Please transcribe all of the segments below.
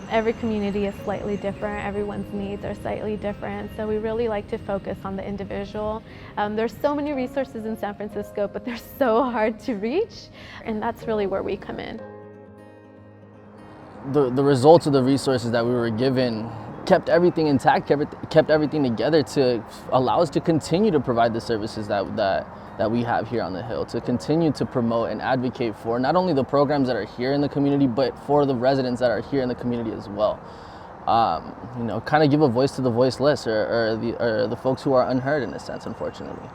Every community is slightly different, everyone's needs are slightly different, so we really like to focus on the individual. There's so many resources in San Francisco, but they're so hard to reach, and that's really where we come in. The results of the resources that we were given kept everything intact, kept everything together to allow us to continue to provide the services that we have here on the Hill, to continue to promote and advocate for not only the programs that are here in the community, but for the residents that are here in the community as well. Kind of give a voice to the voiceless, or the folks who are unheard in a sense, unfortunately.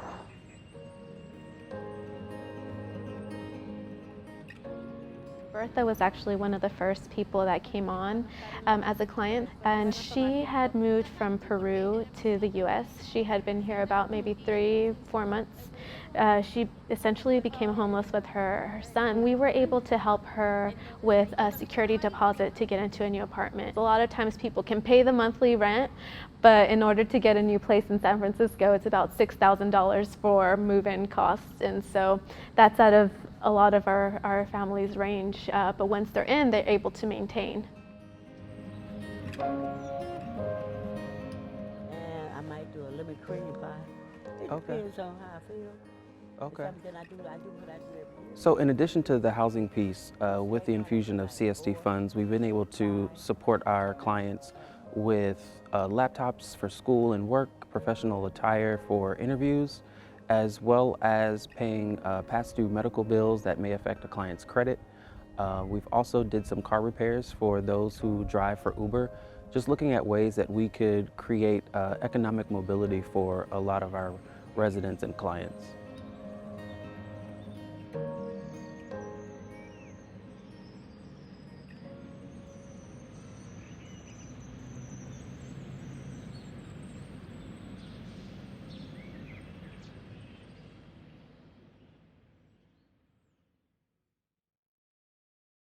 Bertha was actually one of the first people that came on as a client, and she had moved from Peru to the US. She had been here about maybe 3-4 months. She essentially became homeless with her son. We were able to help her with a security deposit to get into a new apartment. A lot of times people can pay the monthly rent, but in order to get a new place in San Francisco, it's about $6,000 for move-in costs, and so that's out of a lot of our families' range, but once they're in, they're able to maintain. And I might do a lemon cream pie. It depends on how I feel. Okay. Something I do what I do. So in addition to the housing piece, with the infusion of CST funds, we've been able to support our clients with laptops for school and work, professional attire for interviews, as well as paying past due medical bills that may affect a client's credit. We've also did some car repairs for those who drive for Uber, just looking at ways that we could create economic mobility for a lot of our residents and clients.